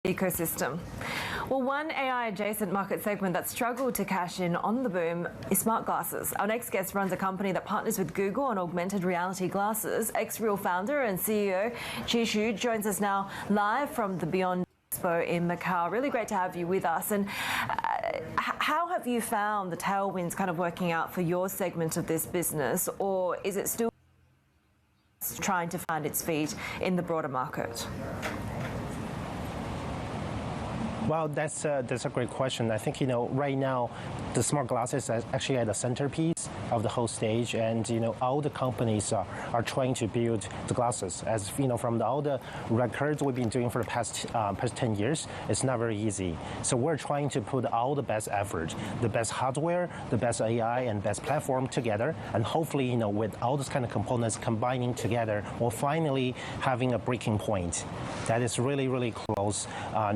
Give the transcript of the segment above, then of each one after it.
ecosystem. Well, one AI adjacent market segment that struggled to cash in on the boom is smart glasses. Our next guest runs a company that partners with Google on augmented reality glasses. Ex-Real founder and CEO Chi Xu joins us now live from the Beyond Expo in Macau. Really great to have you with us. And how have you found the tailwinds kind of working out for your segment of this business, or is it still trying to find its feet in the broader market? Well, that's a great question. I think, right now, the smart glasses are actually at the centerpiece of the whole stage, and, all the companies are trying to build the glasses. As, from all the records we've been doing for the past 10 years, it's not very easy. So we're trying to put all the best effort, the best hardware, the best AI, and best platform together, and hopefully, with all those kind of components combining together, we're finally having a breaking point that is really, really close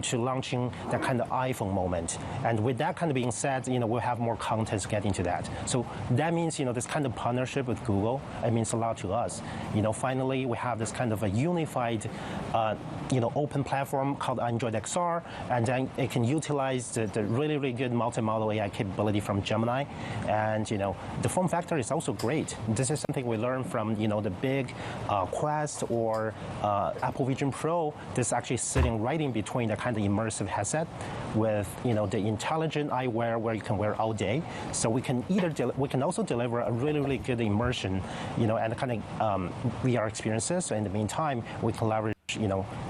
to launching that kind of iPhone moment. And with that kind of being said, we'll have more content to get into that. So that means, this kind of partnership with Google, it means a lot to us. Finally, we have this kind of a unified, open platform called Android XR, and then it can utilize the really, really good multimodal AI capability from Gemini. And, the form factor is also great. This is something we learned from, the big Quest or Apple Vision Pro. This is actually sitting right in between the kind of immersive headset with, the intelligent eyewear where you can wear all day. So we can we can also deliver a really, really good immersion, and kind of VR experiences. So in the meantime, we can leverage,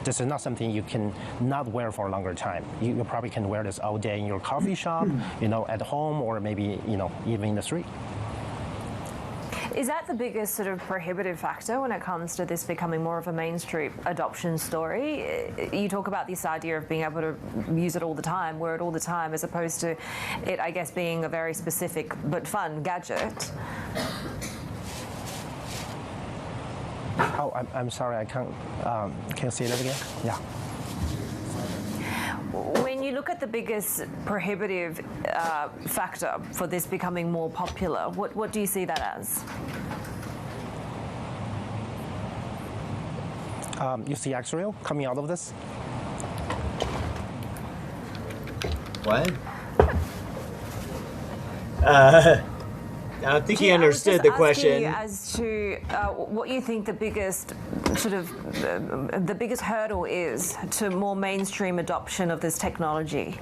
this is not something you can not wear for a longer time. You probably can wear this all day in your coffee shop, at home, or maybe, even in the street. Is that the biggest sort of prohibitive factor when it comes to this becoming more of a mainstream adoption story? You talk about this idea of being able to use it all the time, wear it all the time, as opposed to it, I guess, being a very specific but fun gadget. Oh, I'm sorry, I can't. Can you say that again? Yeah. When you look at the biggest prohibitive factor for this becoming more popular, what do you see that as? You see X-Real coming out of this? What? I don't think he understood the question. As to what you think the biggest the biggest hurdle is to more mainstream adoption of this technology.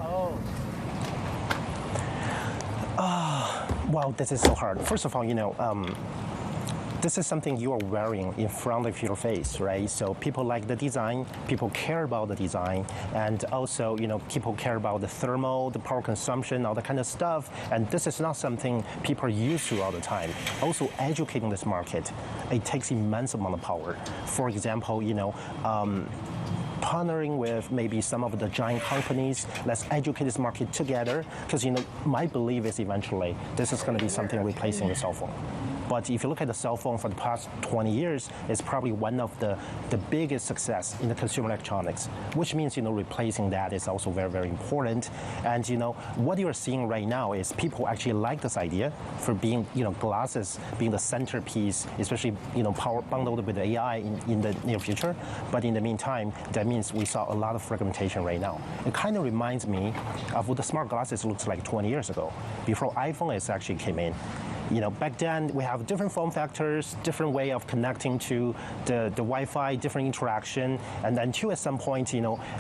Wow, this is so hard. First of all, this is something you are wearing in front of your face, right? So people like the design, people care about the design, and also, people care about the thermal, the power consumption, all that kind of stuff. And this is not something people are used to all the time. Also, educating this market, it takes immense amount of power. For example, partnering with maybe some of the giant companies, let's educate this market together, because my belief is eventually this is going to be something replacing the cell phone. But if you look at the cell phone for the past 20 years, it's probably one of the biggest success in the consumer electronics, which means, replacing that is also very, very important. And, what you're seeing right now is people actually like this idea for being, glasses being the centerpiece, especially, power bundled with AI in the near future. But in the meantime, that means we saw a lot of fragmentation right now. It kind of reminds me of what the smart glasses looks like 20 years ago, before iPhone actually came in. Back then we have different form factors, different way of connecting to the Wi-Fi, different interaction, and then until at some point,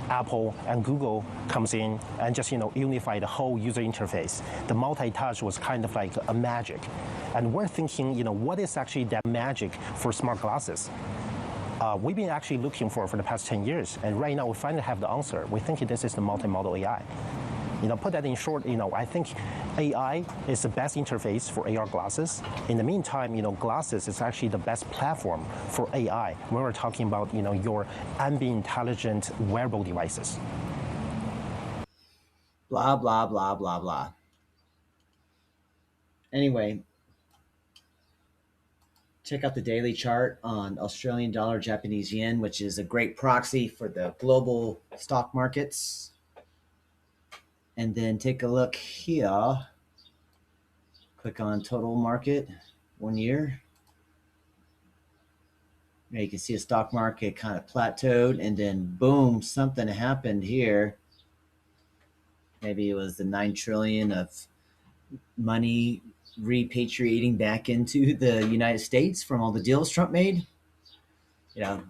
Apple and Google comes in and just, unify the whole user interface. The multi-touch was kind of like a magic. And we're thinking, what is actually that magic for smart glasses? We've been actually looking for the past 10 years, and right now we finally have the answer. We think this is the multimodal AI. Put that in short, I think AI is the best interface for AR glasses. In the meantime, glasses is actually the best platform for AI when we're talking about, your ambient intelligent wearable devices. Blah, blah, blah, blah, blah. Anyway, check out the daily chart on Australian dollar, Japanese yen, which is a great proxy for the global stock markets. And then take a look here. Click on total market, 1 year. You can see the stock market kind of plateaued, and then boom, something happened here. Maybe it was the 9 trillion of money repatriating back into the United States from all the deals Trump made. You know,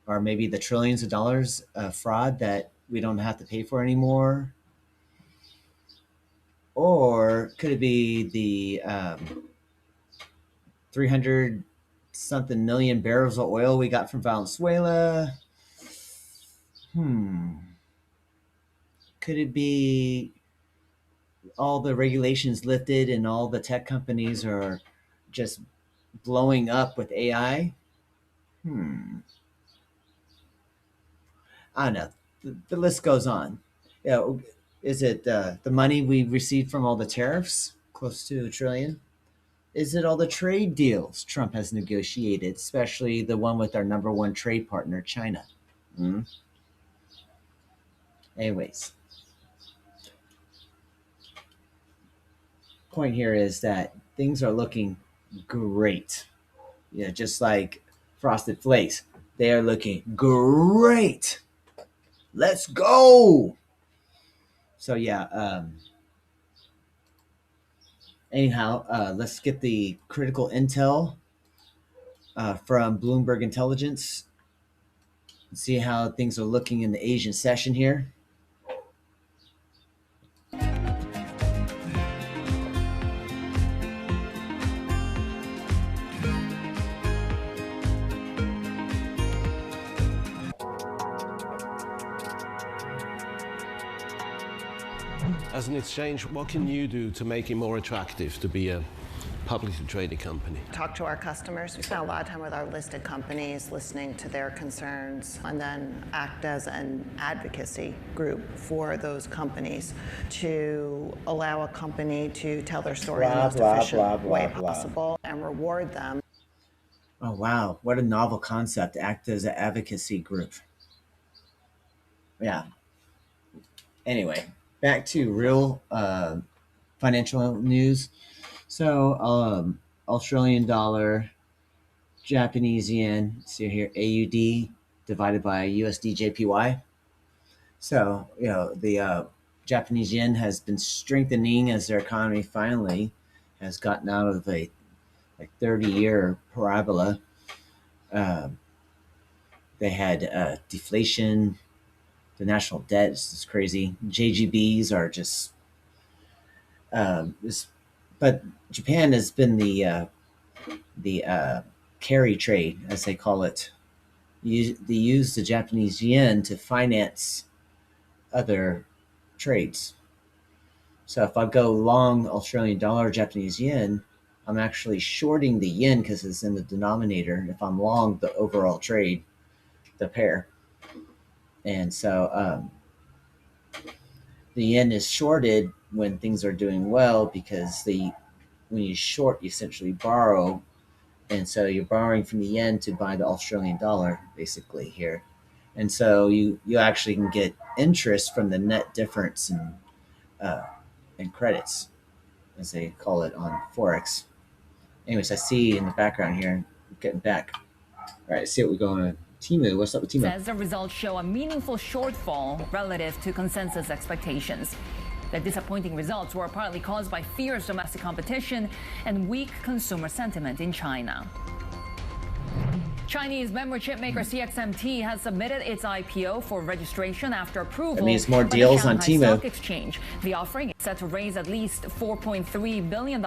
or maybe the trillions of dollars of fraud that we don't have to pay for anymore. Or could it be the 300 something million barrels of oil we got from Valenzuela? Could it be all the regulations lifted and all the tech companies are just blowing up with AI? I don't know. The list goes on. You know, is it the money we received from all the tariffs, close to $1 trillion? Is it all the trade deals Trump has negotiated, especially the one with our number one trade partner, China? Anyways, point here is that things are looking great. You know, just like Frosted Flakes, they are looking great. Let's go. So yeah. Anyhow, let's get the critical intel from Bloomberg Intelligence. See how things are looking in the Asian session here. As an exchange, what can you do to make it more attractive to be a publicly traded company? Talk to our customers. We spend a lot of time with our listed companies, listening to their concerns, and then act as an advocacy group for those companies to allow a company to tell their story in the most efficient way possible and reward them. Oh, wow. What a novel concept. Act as an advocacy group. Yeah. Anyway, back to real financial news. So, Australian dollar, Japanese yen, see here, AUD divided by USD JPY. So, you know, the Japanese yen has been strengthening as their economy finally has gotten out of a 30-year parabola. They had deflation. The national debt is just crazy. JGBs are just, but Japan has been the carry trade, as they call it. They use the Japanese yen to finance other trades. So if I go long Australian dollar, Japanese yen, I'm actually shorting the yen because it's in the denominator. If I'm long the overall trade, the pair. And so the yen is shorted when things are doing well because when you short, you essentially borrow. And so you're borrowing from the yen to buy the Australian dollar, basically, here. And so you actually can get interest from the net difference in credits, as they call it on Forex. Anyways, I see in the background here, getting back. All right, see what we go on Temu. What's up with Temu? Says the results show a meaningful shortfall relative to consensus expectations. The disappointing results were partly caused by fierce domestic competition and weak consumer sentiment in China. Chinese memory chip maker CXMT has submitted its IPO for registration after approval. That means more deals by the on Shanghai Temu. Stock Exchange. The offering is set to raise at least $4.3 billion,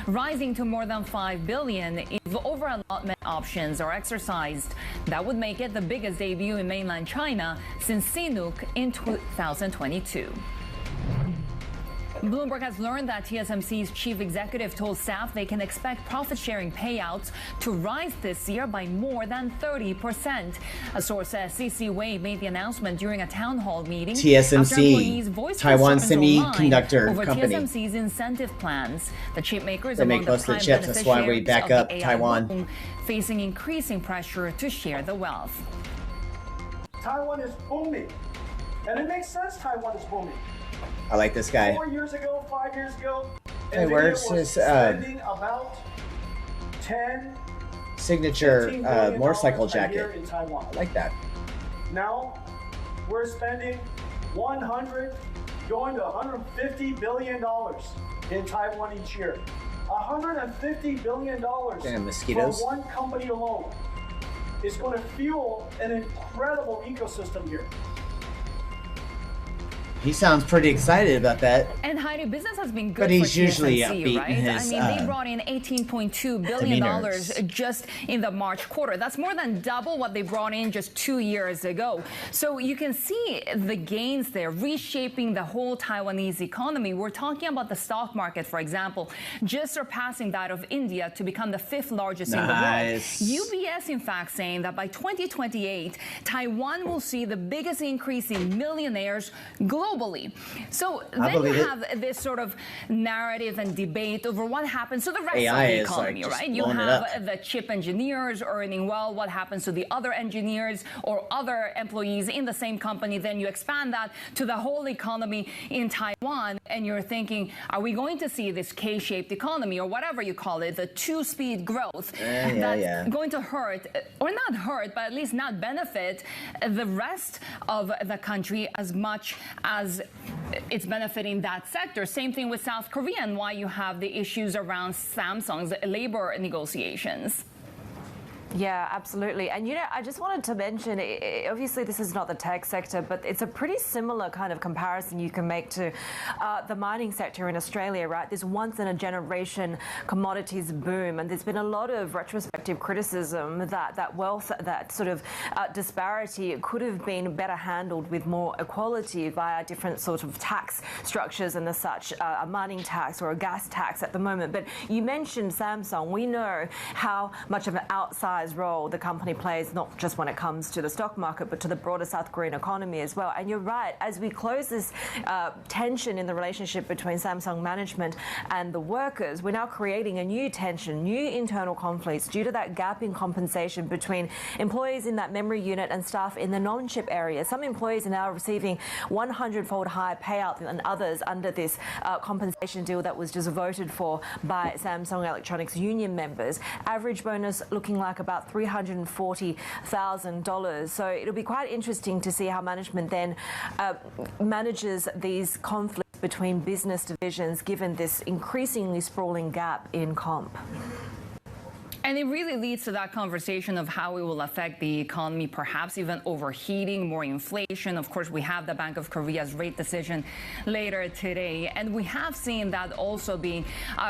rising to more than $5 billion if over-allotment options are exercised. That would make it the biggest debut in mainland China since CNOOC in 2022. Bloomberg has learned that TSMC's chief executive told staff they can expect profit-sharing payouts to rise this year by more than 30%. A source says C.C. Wei made the announcement during a town hall meeting. TSMC, Taiwan Semiconductor over Company. TSMC's incentive plans. The chip maker is They among make the most of the prime chips. That's why we beneficiaries back of the up AI Taiwan. boom, facing increasing pressure to share the wealth. Taiwan is booming, and it makes sense Taiwan is booming. I like this guy. 4 years ago, 5 years ago, Hey, NVIDIA where's was his spending about 10 signature $15 billion motorcycle a year jacket. in Taiwan. I like that. Now we're spending 100 going to $150 billion in Taiwan each year. $150 billion Damn, mosquitoes. from one company alone is going to fuel an incredible ecosystem here. He sounds pretty excited about that. And Heidi, business has been good But he's for usually TSMC, upbeat right? in his, I mean, they brought in $18.2 billion demeanors. just in the March quarter. That's more than double what they brought in just 2 years ago. So you can see the gains there, reshaping the whole Taiwanese economy. We're talking about the stock market, for example, just surpassing that of India to become the 5th largest in the world. UBS, in fact, saying that by 2028, Taiwan will see the biggest increase in millionaires globally. So then you have this sort of narrative and debate over what happens to the rest AI of the is economy, like right? You have the chip engineers earning well. What happens to the other engineers or other employees in the same company? Then you expand that to the whole economy in Taiwan, and you're thinking, are we going to see this K-shaped economy or whatever you call it, the two-speed growth that's going to hurt, or not hurt, but at least not benefit the rest of the country as much as it's benefiting that sector. Same thing with South Korea and why you have the issues around Samsung's labor negotiations. Yeah, absolutely. And, I just wanted to mention, obviously this is not the tech sector, but it's a pretty similar kind of comparison you can make to the mining sector in Australia, right? This once-in-a-generation commodities boom, and there's been a lot of retrospective criticism that wealth, that sort of disparity could have been better handled with more equality via different sort of tax structures and the such, a mining tax or a gas tax at the moment. But you mentioned Samsung. We know how much of an outsized role the company plays, not just when it comes to the stock market, but to the broader South Korean economy as well. And you're right, as we close this tension in the relationship between Samsung management and the workers, we're now creating a new tension, new internal conflicts due to that gap in compensation between employees in that memory unit and staff in the non-chip area. Some employees are now receiving 100-fold higher payout than others under this compensation deal that was just voted for by Samsung Electronics union members. Average bonus looking like about $340,000. So it'll be quite interesting to see how management then manages these conflicts between business divisions, given this increasingly sprawling gap in comp. And it really leads to that conversation of how it will affect the economy, perhaps even overheating, more inflation. Of course, we have the Bank of Korea's rate decision later today. And we have seen that also being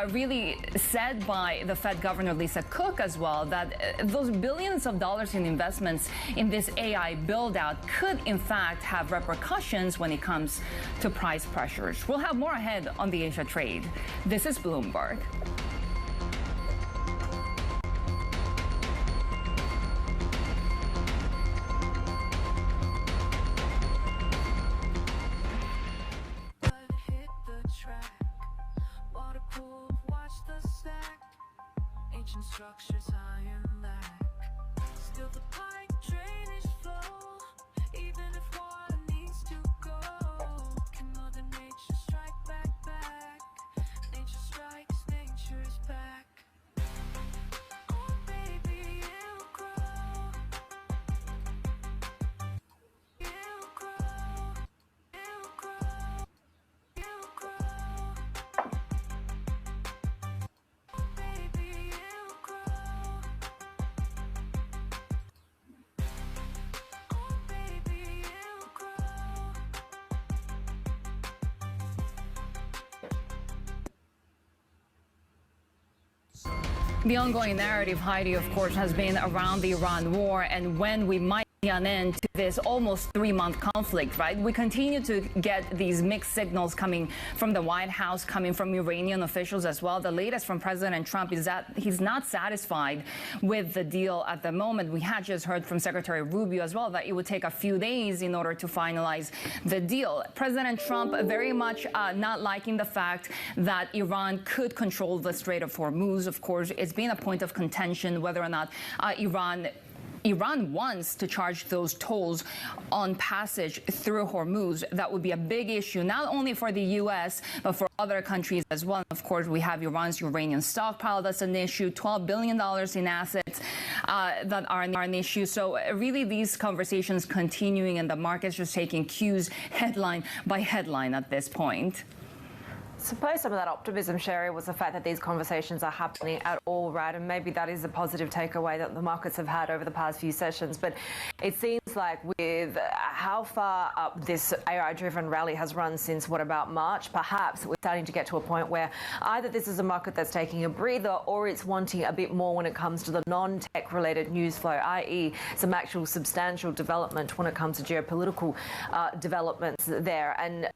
really said by the Fed Governor Lisa Cook as well, that those billions of dollars in investments in this AI build-out could, in fact, have repercussions when it comes to price pressures. We'll have more ahead on the Asia trade. This is Bloomberg. Structures high and lack. Still the pipe drainage flow. Even if water needs to go, can Mother Nature strike back? Nature strikes, nature is back. Oh baby, it'll grow. It'll grow. It'll grow. It'll grow. The ongoing narrative, Heidi, of course, has been around the Iran war and when we might see an end to this almost 3-month conflict, right? We continue to get these mixed signals coming from the White House, coming from Iranian officials as well. The latest from President Trump is that he's not satisfied with the deal at the moment. We had just heard from Secretary Rubio as well that it would take a few days in order to finalize the deal. President Trump very much not liking the fact that Iran could control the Strait of Hormuz. Of course, it's been a point of contention whether or not Iran Iran wants to charge those tolls on passage through Hormuz, that would be a big issue, not only for the U.S., but for other countries as well. Of course, we have Iran's uranium stockpile that's an issue, $12 billion in assets that are an issue. So really these conversations continuing, and the market's just taking cues headline by headline at this point. I suppose some of that optimism, Sherry, was the fact that these conversations are happening at all, right? And maybe that is a positive takeaway that the markets have had over the past few sessions. But it seems like with how far up this AI-driven rally has run since, what, about March, perhaps we're starting to get to a point where either this is a market that's taking a breather or it's wanting a bit more when it comes to the non-tech related news flow, i.e. some actual substantial development when it comes to geopolitical developments there. And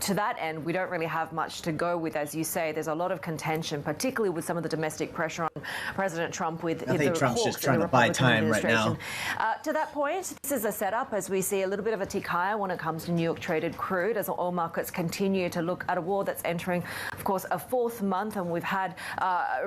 to that end, we don't really have much to go with. As you say, there's a lot of contention, particularly with some of the domestic pressure on President Trump with I think Trump's just trying to buy time right now. To that point, this is a setup as we see a little bit of a tick higher when it comes to New York traded crude, as oil markets continue to look at a war that's entering, of course, a fourth month, and we've had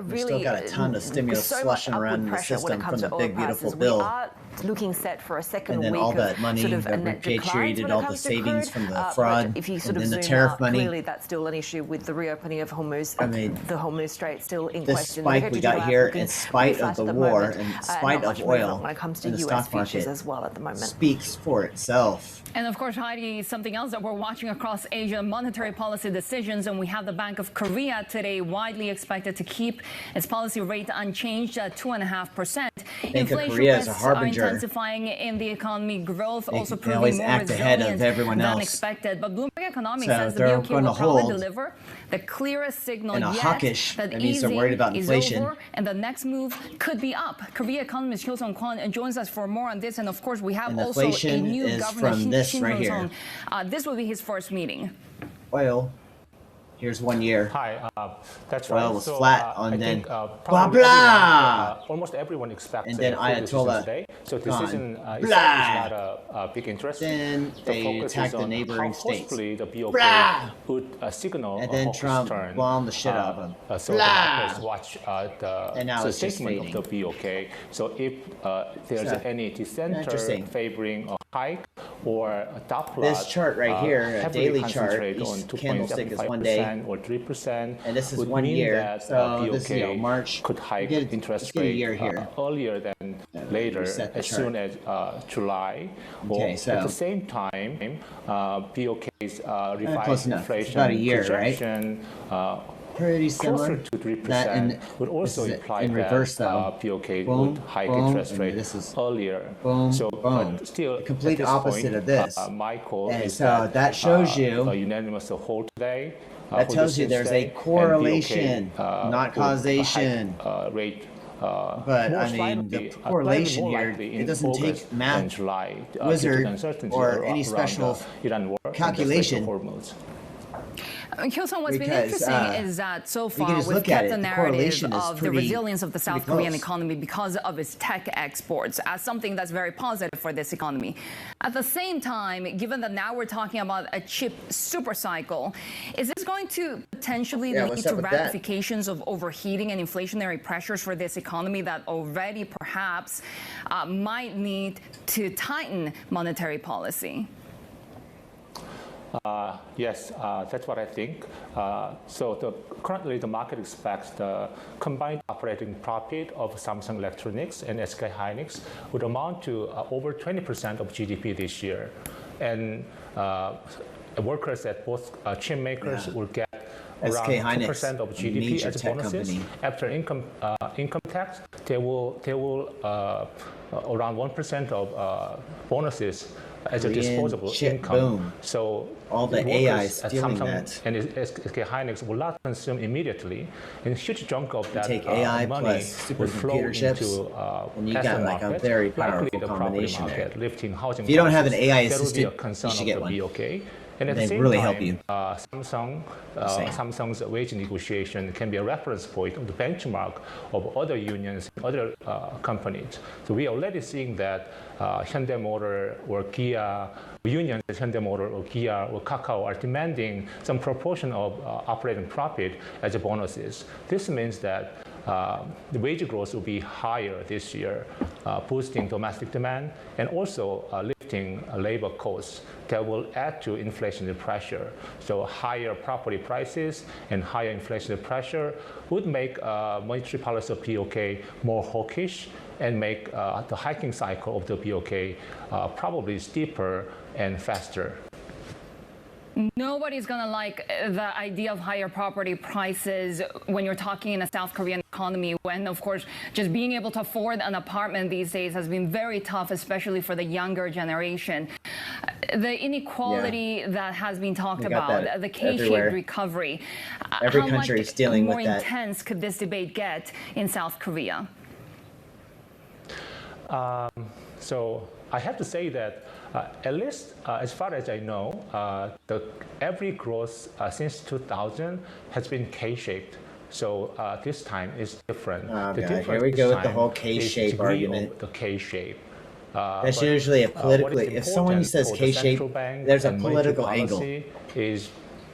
really still got a ton of stimulus so slushing much around in the pressure when it system comes from to the oil big beautiful prices. bill. We are looking set for a second And then week all that of money sort of that a net decline repatriated, when it all the comes to savings crude. from the fraud, But if you sort and of then the zoom tariff out, money. clearly that's still an issue with the reopening of Hormuz. I mean, the Hormuz Strait still in this question. spike we got here, in spite of the war, in spite of oil, when it comes to and the US stock market futures as well at the moment. speaks for itself. And of course, Heidi, something else that we're watching across Asia, monetary policy decisions, and we have the Bank of Korea today widely expected to keep its policy rate unchanged at 2.5%. Inflation risks are intensifying in the economy, growth also proving more resilient than expected. But Bloomberg Economics says the BOK will probably deliver the clearest signal yet that easing is over and the next move could be up. Korea economist Hyo Sung-kwon joins us for more on this, and of course we have also a new governor, Shin Ho-sung. This will be his first meeting. Oil. Here's 1 year. Hi, that's oil right. was so, flat on then blah blah. Almost everyone expects. And then Ayatollah today. So decision is not a big interest. Then they attacked the neighboring states. The BOK Blah. would signal and then Trump turn, bombed the shit out of them. So the markets watch the statement of the BOK. So if there's any dissenter favoring a hike or a dot plot, this chart right here, a daily chart, each candlestick is 1 day, or 3%, and this is 1 year. That, so this is March. Could hike interest rate earlier than later, as soon as July. Okay, so at the same time, BOK's revised inflation about a year, projection, pretty similar. Closer to 3% would also imply in reverse, that BOK would hike interest rate earlier. So, but still, the complete opposite of this. My call is that shows you a unanimous hold today. That tells you there's a correlation, not causation. But I mean, the correlation here, it doesn't take math, wizard, or any special calculation. Hyo-sung, what's been interesting is that so far we've kept the narrative of the resilience of the South Korean economy because of its tech exports as something that's very positive for this economy. At the same time, given that now we're talking about a chip super cycle, is this going to potentially lead to ramifications of overheating and inflationary pressures for this economy that already perhaps might need to tighten monetary policy? Yes, that's what I think. Currently the market expects the combined operating profit of Samsung Electronics and SK Hynix would amount to over 20% of GDP this year. And workers at both chip makers will get around 2% of GDP as bonuses. After income tax, they will around 1% of bonuses as a disposable income. Boom. So all the AI stealing that. And SK Hynix will not consume immediately. And a huge chunk of that AI money will flow into and you got like a very powerful combination there. Lifting housing if you don't have an AI assistant, you should get one. BOK. And at the same really time, help you. Samsung's wage negotiation can be a reference point of the benchmark of other unions, other companies. So we are already seeing that Hyundai Motor or Kia, unions at Hyundai Motor or Kia or Kakao are demanding some proportion of operating profit as bonuses. This means that the wage growth will be higher this year, boosting domestic demand and also lifting labor costs that will add to inflationary pressure. So higher property prices and higher inflationary pressure would make monetary policy of BOK more hawkish and make the hiking cycle of the BOK probably steeper and faster. Nobody's going to like the idea of higher property prices when you're talking in a South Korean economy, when, of course, just being able to afford an apartment these days has been very tough, especially for the younger generation. The inequality that has been talked about, the K-shaped recovery. Every country is dealing with that. How much more intense could this debate get in South Korea? So I have to say that at least as far as I know, every growth since 2000 has been K-shaped. So this time is different. The difference here we go with the whole K-shape argument. The K-shape. That's usually a politically. If someone says K-shape, there's a political angle. Is,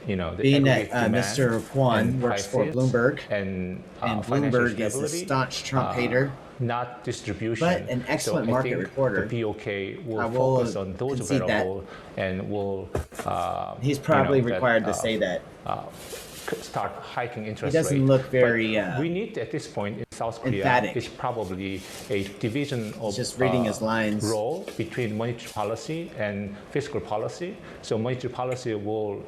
you know, the being that Mr. Kwon works for Bloomberg, and Bloomberg is a staunch Trump hater. Not distribution, but an excellent market reporter. The BOK will focus on those variables and will. He's probably required to say that. Start hiking interest rates. He doesn't look very. We need at this point in South Korea emphatic. Is probably a division of just reading his lines. Role between monetary policy and fiscal policy. So monetary policy will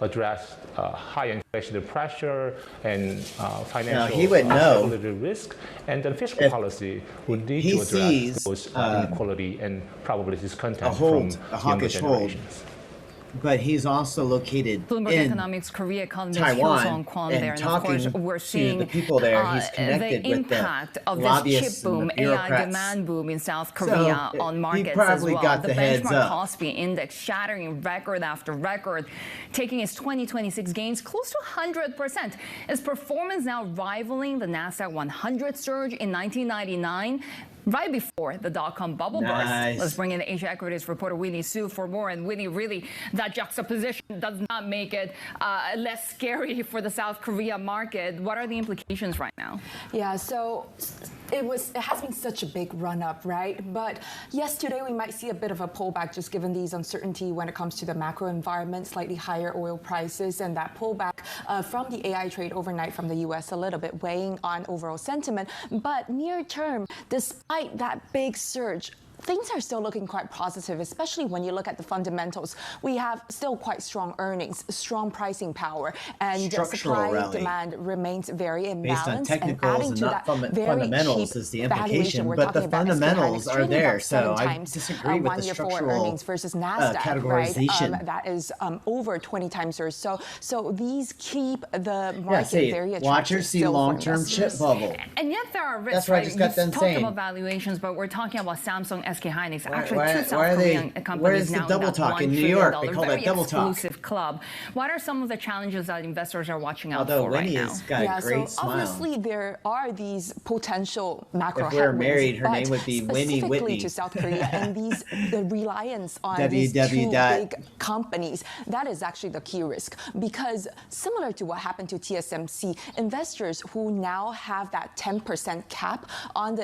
address high inflationary pressure and financial stability risk, and then fiscal policy would need to address those inequality and probably discontent from younger generations. But he's also located Bloomberg in Economics Korea economist Taiwan Kwon and there. talking and of course, we're seeing to the people there. He's connected the impact with the of this chip boom, and the AI demand boom in South Korea on markets as well. Got the benchmark Kospi index shattering record after record, taking its 2026 gains close to 100%. Its performance now rivaling the Nasdaq 100 surge in 1999. Right before the dot-com bubble burst. Let's bring in Asia Equities reporter Winnie Su for more. And Winnie, really, that juxtaposition does not make it less scary for the South Korea market. What are the implications right now? Yeah, so it has been such a big run-up, right? But yes, today we might see a bit of a pullback just given these uncertainty when it comes to the macro environment, slightly higher oil prices, and that pullback from the AI trade overnight from the U.S. a little bit weighing on overall sentiment. But near term, despite that big surge, things are still looking quite positive, especially when you look at the fundamentals. We have still quite strong earnings, strong pricing power, and supply demand remains very imbalanced. Based on technicals and not fundamentals is the implication, We're but the fundamentals are there. So I disagree with the structural earnings versus Nasdaq, categorization. Right? That is over 20 times or so. So these keep the market very attractive. Watchers see long-term chip bubble. And yet there are risks. That's what I just got done saying. Talked about valuations, but we're talking about Samsung, SK Hynix, actually two South Korean companies now double talk in New York? They call that double talk. Exclusive club. What are some of the challenges that investors are watching out for right now? Has got a great smile. Obviously there are these potential macro headwinds. If we're married, her name would be Winnie Whitney. To South Korea and the reliance on these two big companies, that is actually the key risk. Because similar to what happened to TSMC, investors who now have that 10% cap on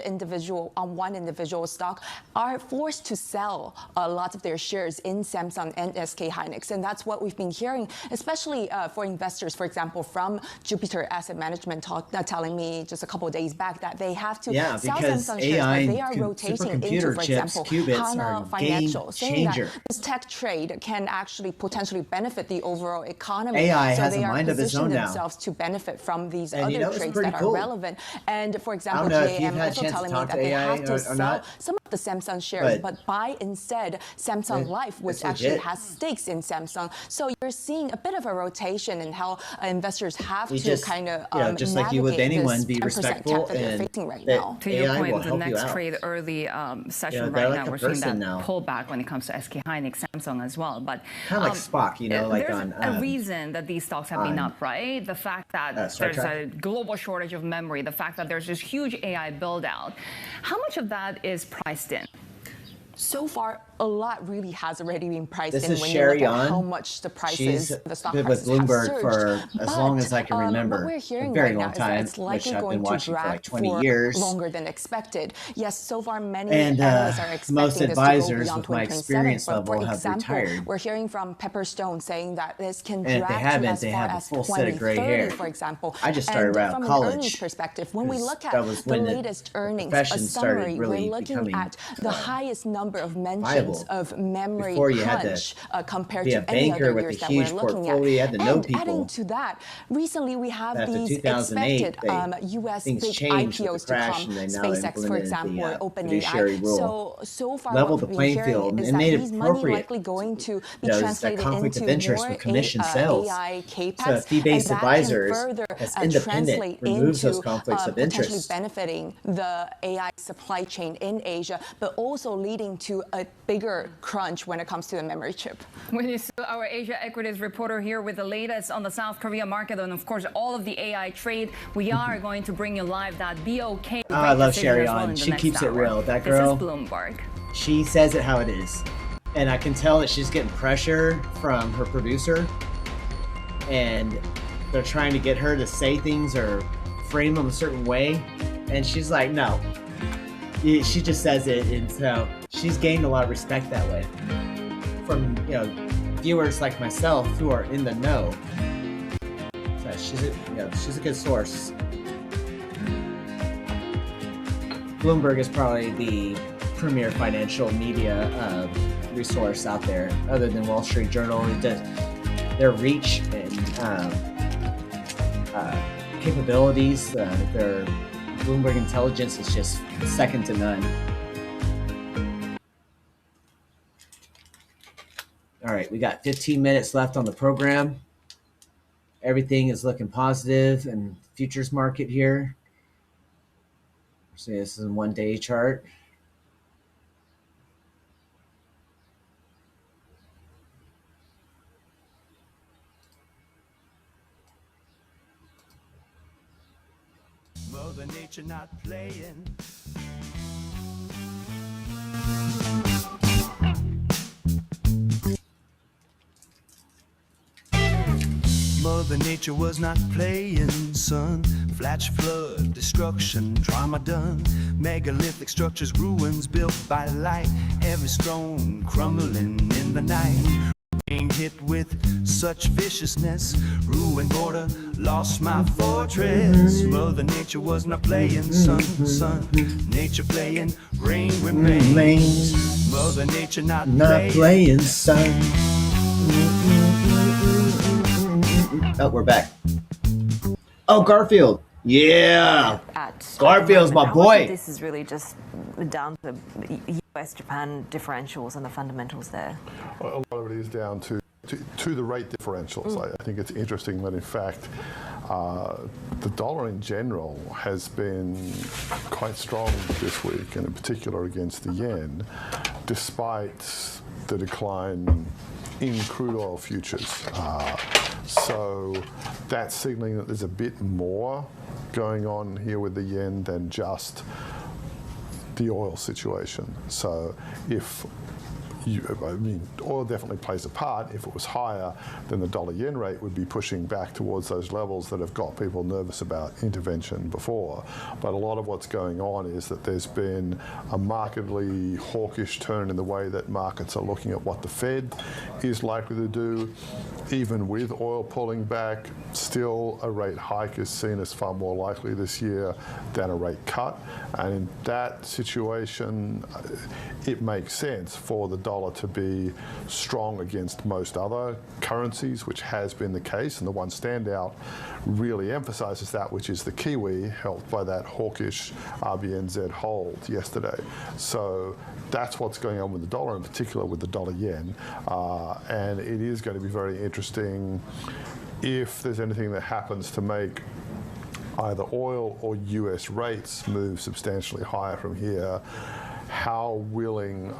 one individual stock are forced to sell a lot of their shares in Samsung and SK Hynix. And that's what we've been hearing, especially for investors, for example, from Jupiter Asset Management telling me just a couple of days back that they have to sell Samsung shares, but they are rotating into, for example, Hana Financial, saying that this tech trade can actually potentially benefit the overall economy. AI so has they a mind are of its own positioning now. themselves to benefit from these other trades that are relevant. And for example, GAM also telling me that they have to sell some of the Samsung shares, but buy instead Samsung Life, which actually has stakes in Samsung. So you're seeing a bit of a rotation in how investors have to kind of just like you would anyone, be respectful and facing right now. To your point, the next trade early session right now, we're seeing that pullback when it comes to SK Hynix, Samsung as well. But kind of like Spock, you know, like there's on a reason that these stocks have been up, right? The fact that there's a global shortage of memory, the fact that there's this huge AI build out. How much of that is priced in? So far, a lot really has already been priced This in is when Sherry you look at on. how much the prices, She's the stock been prices with Bloomberg have for surged. as long as I can remember. What we're hearing a very right long now time, is that it's likely which I've going been to watching for drag like 20 for years. longer than expected. Yes, so far many And analysts are expecting most this advisors to go beyond with my 2027. experience But level for have example, retired. we're hearing from Pepperstone saying that this can And if they drag to haven't, as they far have a as full set of gray 2030, hair. for example. I just started And right out from of an earnings college. perspective, when we look at That was the when latest earnings, a profession started summary, really we're looking becoming, at the highest number of mentions viable. of memory Before you had to crunch compared be to a any banker other with years a that huge we're looking portfolio, at. you had to know And people. adding to that, recently we have After these 2008, expected U.S. things big changed with IPOs the to crash, come. and they now SpaceX, for implemented example, the or fiduciary OpenAI. rule. So far, Leveled what the we're playing hearing field is and that made it these money appropriate. likely going to be Does that translated conflict into of interest more with commission sales. AI CAPEX, So fee-based and that advisors, can further as independent, translate removes those into conflicts of potentially interest. benefiting the AI supply chain in Asia, but also leading to a bigger crunch when it comes to the memory chip. When you see our Asia equities reporter here with the latest on the South Korea market and, of course, all of the AI trade, we are going to bring you live that BOK. I love Sherry as well on. in the She next keeps it hour. real. That girl. This is Bloomberg. She says it how it is. And I can tell that she's getting pressure from her producer. And they're trying to get her to say things or frame them a certain way. And she's like, no. She just says it. And so she's gained a lot of respect that way. From, viewers like myself who are in the know. So she's a good source. Bloomberg is probably the premier financial media resource out there, other than Wall Street Journal. It does their reach and capabilities. Their Bloomberg intelligence is just second to none. All right, we got 15 minutes left on the program. Everything is looking positive in the futures market here. So this is a one-day chart. Mother Nature not playing. Mother Nature was not playing, son. Flash flood, destruction, trauma done. Megalithic structures, ruins built by light. Heavy stone crumbling in the night. Being hit with such viciousness. Ruined border, lost my fortress. Mother Nature was not playing, son. Nature playing, rain remains. Mother Nature not playing, son. Oh, we're back. Oh, Garfield. Yeah. Garfield's my boy. This is really just down to US-Japan differentials and the fundamentals there. A lot of it is down to the rate differentials. I think it's interesting that, in fact, the dollar in general has been quite strong this week, and in particular against the yen, despite the decline in crude oil futures. So that's signaling that there's a bit more going on here with the yen than just the oil situation. So oil definitely plays a part. If it was higher, then the dollar-yen rate would be pushing back towards those levels that have got people nervous about intervention before. But a lot of what's going on is that there's been a markedly hawkish turn in the way that markets are looking at what the Fed is likely to do. Even with oil pulling back, still a rate hike is seen as far more likely this year than a rate cut. And in that situation, it makes sense for the dollar to be strong against most other currencies, which has been the case. And the one standout really emphasizes that, which is the Kiwi, helped by that hawkish RBNZ hold yesterday. So that's what's going on with the dollar, in particular with the dollar-yen. And it is going to be very interesting if there's anything that happens to make either oil or US rates move substantially higher from here. How willing,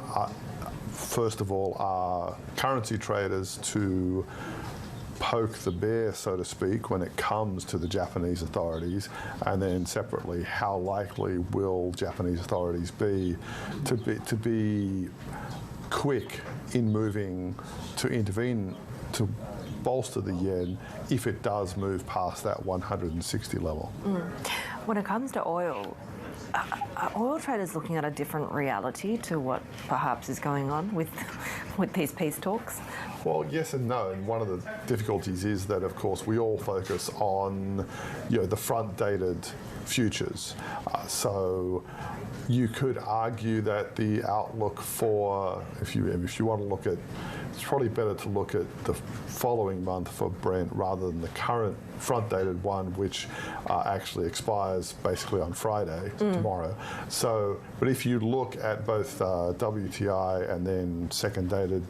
first of all, are currency traders to poke the bear, so to speak, when it comes to the Japanese authorities? And then separately, how likely will Japanese authorities be to be quick in moving to intervene to bolster the yen if it does move past that 160 level. When it comes to oil, are oil traders looking at a different reality to what perhaps is going on with these peace talks? Well, yes and no. And one of the difficulties is that, of course, we all focus on, the front-dated futures. So you could argue that the outlook for, if you want to look at, it's probably better to look at the following month for Brent rather than the current front-dated one, which actually expires basically on Friday, tomorrow. So, but if you look at both WTI and then second-dated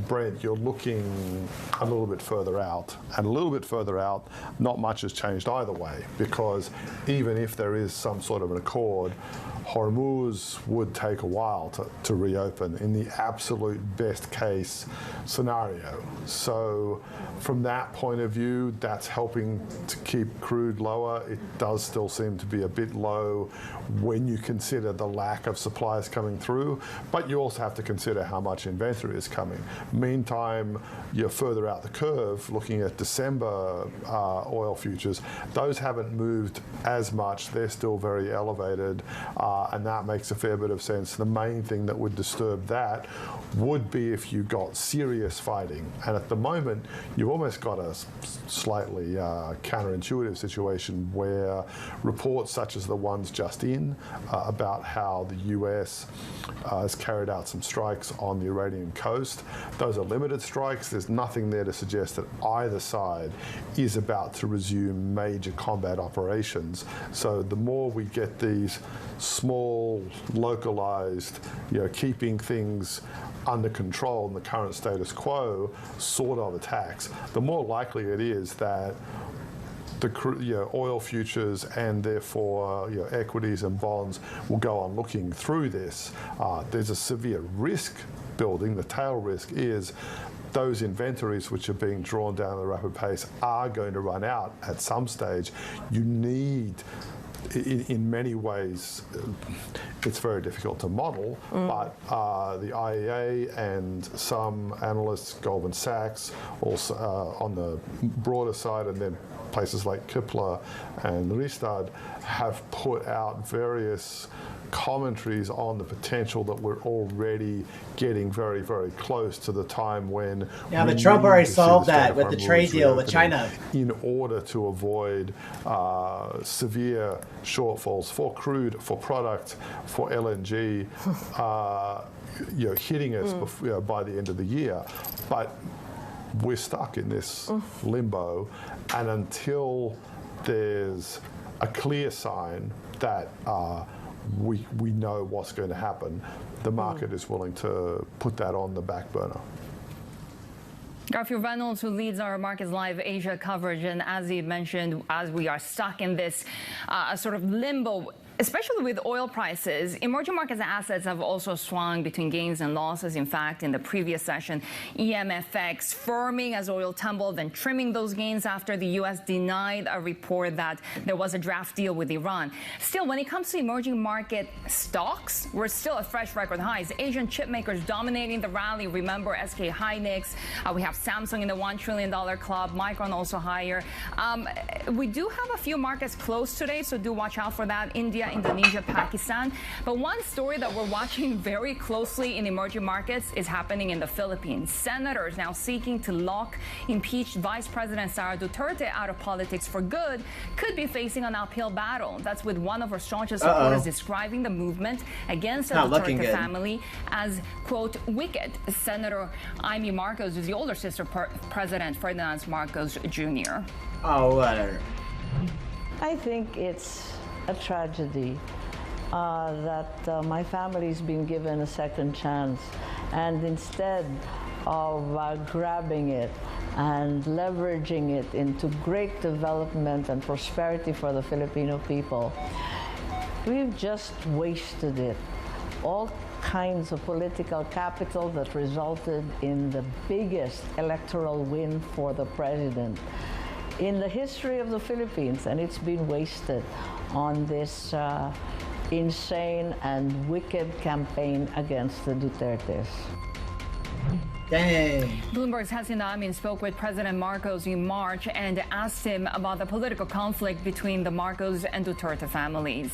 Brent, you're looking a little bit further out. And a little bit further out, not much has changed either way, because even if there is some sort of an accord, Hormuz would take a while to reopen in the absolute best case scenario. So from that point of view, that's helping to keep crude lower. It does still seem to be a bit low when you consider the lack of supplies coming through, but you also have to consider how much inventory is coming. Meantime, you're further out the curve, looking at December oil futures, those haven't moved as much. They're still very elevated. And that makes a fair bit of sense. The main thing that would disturb that would be if you got serious fighting. And at the moment, you've almost got a slightly counterintuitive situation where reports such as the ones just in about how the US has carried out some strikes on the Iranian coast. Those are limited strikes. There's nothing there to suggest that either side is about to resume major combat operations. So the more we get these small, localized, keeping things under control in the current status quo sort of attacks, the more likely it is that the oil futures and therefore equities and bonds will go on looking through this. There's a severe risk building. The tail risk is those inventories which are being drawn down at a rapid pace are going to run out at some stage. You need, in many ways, it's very difficult to model, but the IEA and some analysts, Goldman Sachs, also on the broader side, and then places like Kepler and Rystad have put out various commentaries on the potential that we're already getting very, very close to the time when but Trump already solved that with the trade deal with China in order to avoid severe shortfalls for crude, for product, for LNG, hitting us by the end of the year. But we're stuck in this limbo, and until there's a clear sign that we know what's going to happen, the market is willing to put that on the back burner. Garfield Reynolds, who leads our Markets Live Asia coverage, and as he mentioned, as we are stuck in this sort of limbo, especially with oil prices, emerging markets assets have also swung between gains and losses. In fact, in the previous session, EMFX firming as oil tumbled and trimming those gains after the U.S. denied a report that there was a draft deal with Iran. Still, when it comes to emerging market stocks, we're still at fresh record highs. Asian chip makers dominating the rally. Remember SK Hynix. We have Samsung in the $1 trillion club. Micron also higher. We do have a few markets closed today, so do watch out for that. India, Indonesia, Pakistan. But one story that we're watching very closely in emerging markets is happening in the Philippines. Senators now seeking to lock impeached Vice President Sara Duterte out of politics for good could be facing an uphill battle. That's with one of her staunchest supporters describing the movement against the Duterte family as, quote, wicked. Senator Amy Marcos is the older sister President Ferdinand Marcos Jr. Oh, whatever. I think it's a tragedy that my family's been given a second chance, and instead of grabbing it and leveraging it into great development and prosperity for the Filipino people, we've just wasted it. All kinds of political capital that resulted in the biggest electoral win for the president in the history of the Philippines, and it's been wasted on this insane and wicked campaign against the Dutertes. Dang. Bloomberg's Hacienda Amin spoke with President Marcos in March and asked him about the political conflict between the Marcos and Duterte families.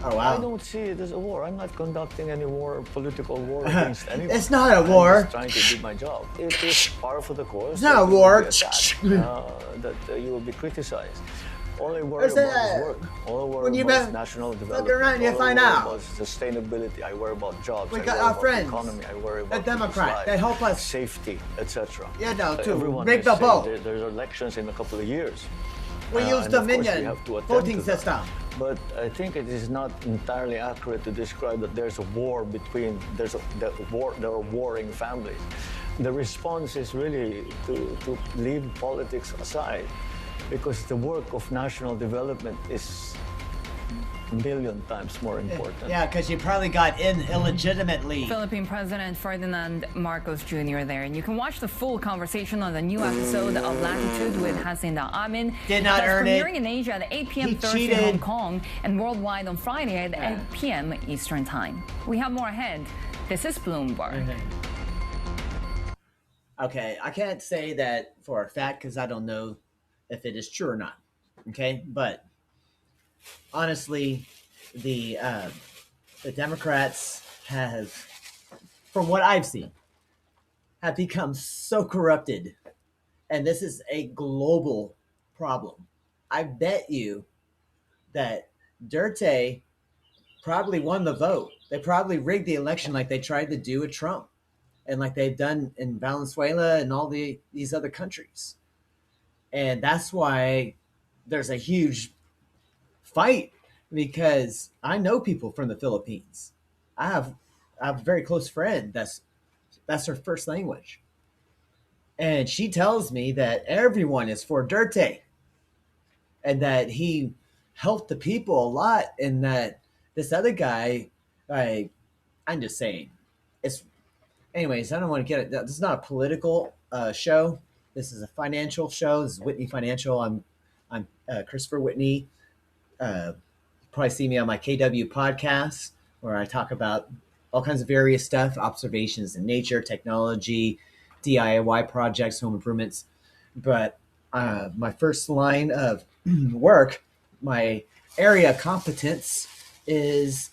Oh, wow. I don't see it as a war. I'm not conducting any political war against anyone. It's not a war. I'm just trying to do my job. It is par for the course. It's not a war. That you will be criticized. All I worry about is work. All I worry about is national development. Around, you find out. About sustainability. I worry about jobs. We got our friends. Economy. I worry about the Democrats. They help us. Safety, etc. Yeah, no, too. Everyone Break the vote. There's elections in a couple of years. We use Dominion voting system. But I think it is not entirely accurate to describe that there's a war between, there are warring families. The response is really to leave politics aside, because the work of national development is a million times more important. Yeah, because you probably got in illegitimately. Philippine President Ferdinand Marcos Jr. there. And you can watch the full conversation on the new episode of Latitude with Hacienda Amin. Did not earn it. Premiering in Asia at 8 p.m. Thursday in Hong Kong and worldwide on Friday at 8 p.m. Eastern Time. We have more ahead. This is Bloomberg. Okay, I can't say that for a fact because I don't know if it is true or not. Okay, but honestly, the Democrats have, from what I've seen, have become so corrupted, and this is a global problem. I bet you that Duterte probably won the vote. They probably rigged the election like they tried to do with Trump, and like they've done in Valenzuela and all these other countries. And that's why there's a huge fight, because I know people from the Philippines. I have a very close friend that's her first language. And she tells me that everyone is for Duterte and that he helped the people a lot, and that this other guy, I'm just saying, anyways, I don't want to get it. This is not a political show. This is a financial show. This is Whitney Financial. I'm Christopher Whitney. Probably see me on my KW podcast, where I talk about all kinds of various stuff, observations in nature, technology, DIY projects, home improvements. But my first line of work, my area of competence is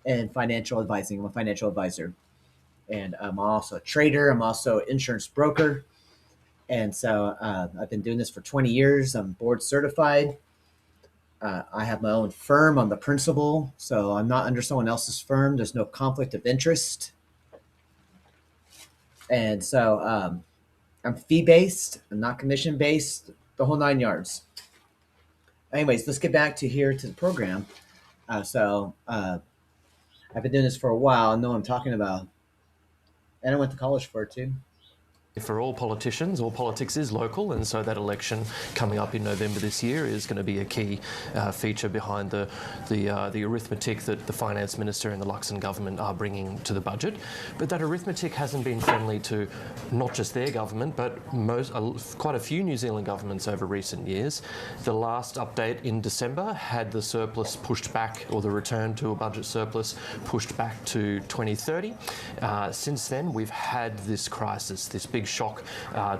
in financial advising. I'm a financial advisor. And I'm also a trader. I'm also an insurance broker. And so I've been doing this for 20 years. I'm board certified. I have my own firm. I'm the principal, so I'm not under someone else's firm. There's no conflict of interest. And so I'm fee-based. I'm not commission-based, the whole 9 yards. Anyways, let's get back to the program. I've been doing this for a while. I know what I'm talking about. And I went to college for it, too. For all politicians, all politics is local, and so that election coming up in November this year is going to be a key feature behind the arithmetic that the finance minister and the Luxon government are bringing to the budget. But that arithmetic hasn't been friendly to not just their government, but quite a few New Zealand governments over recent years. The last update in December had the surplus pushed back, or the return to a budget surplus pushed back to 2030. Since then, we've had this crisis, this big shock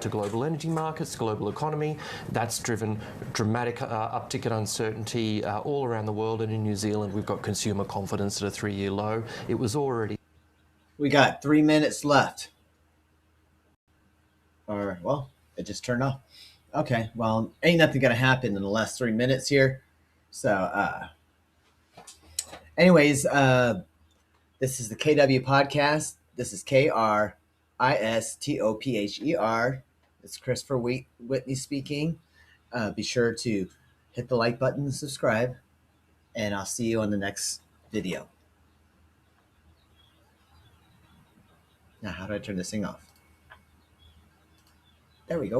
to global energy markets, global economy. That's driven dramatic uptick in uncertainty all around the world, and in New Zealand we've got consumer confidence at a 3-year low. It was already... We got 3 minutes left. Or, well, it just turned off. Okay, well, ain't nothing gonna happen in the last 3 minutes here. So, anyways, this is the KW podcast. This is KRISTOPHER. It's Christopher Whitney speaking. Be sure to hit the like button and subscribe, and I'll see you on the next video. Now, how do I turn this thing off? There we go.